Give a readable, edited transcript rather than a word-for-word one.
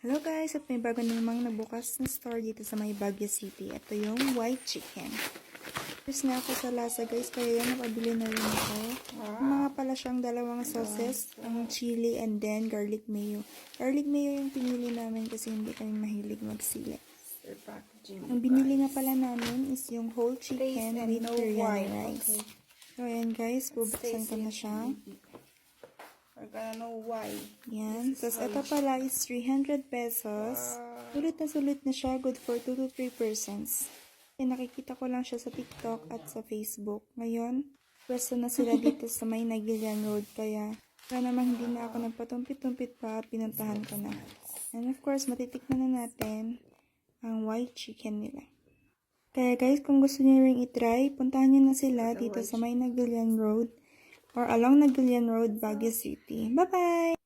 Hello guys, at may bago na namang nabukas na store dito sa may Baguio City. Ito yung white chicken. Tapos na ako sa lasa guys, kaya yan nakabili na rin ako. Mga pala siyang dalawang sauces, ang chili and then garlic mayo. Garlic mayo yung pinili namin kasi hindi kami mahilig magsili. Ang binili nga pala namin is yung whole chicken with biryani rice. So ayan guys, bubuksan ko na siya. We're gonna know why. Yan. Tapos ito pala is 300 pesos. Sulit na siya. Good for 2 to 3 persons. Nakikita ko lang siya sa TikTok at sa Facebook. Ngayon, pwesto na sila dito sa may Nagilian Road. Kaya namang hindi na ako nagpatumpit-tumpit pa at pinuntahan ko na. And of course, matitikman na natin ang white chicken nila. Kaya guys, kung gusto niyo ring itry, puntahan niyo na sila dito sa may Nagilian Road or along Nagilian Road, Baguio City. Bye-bye!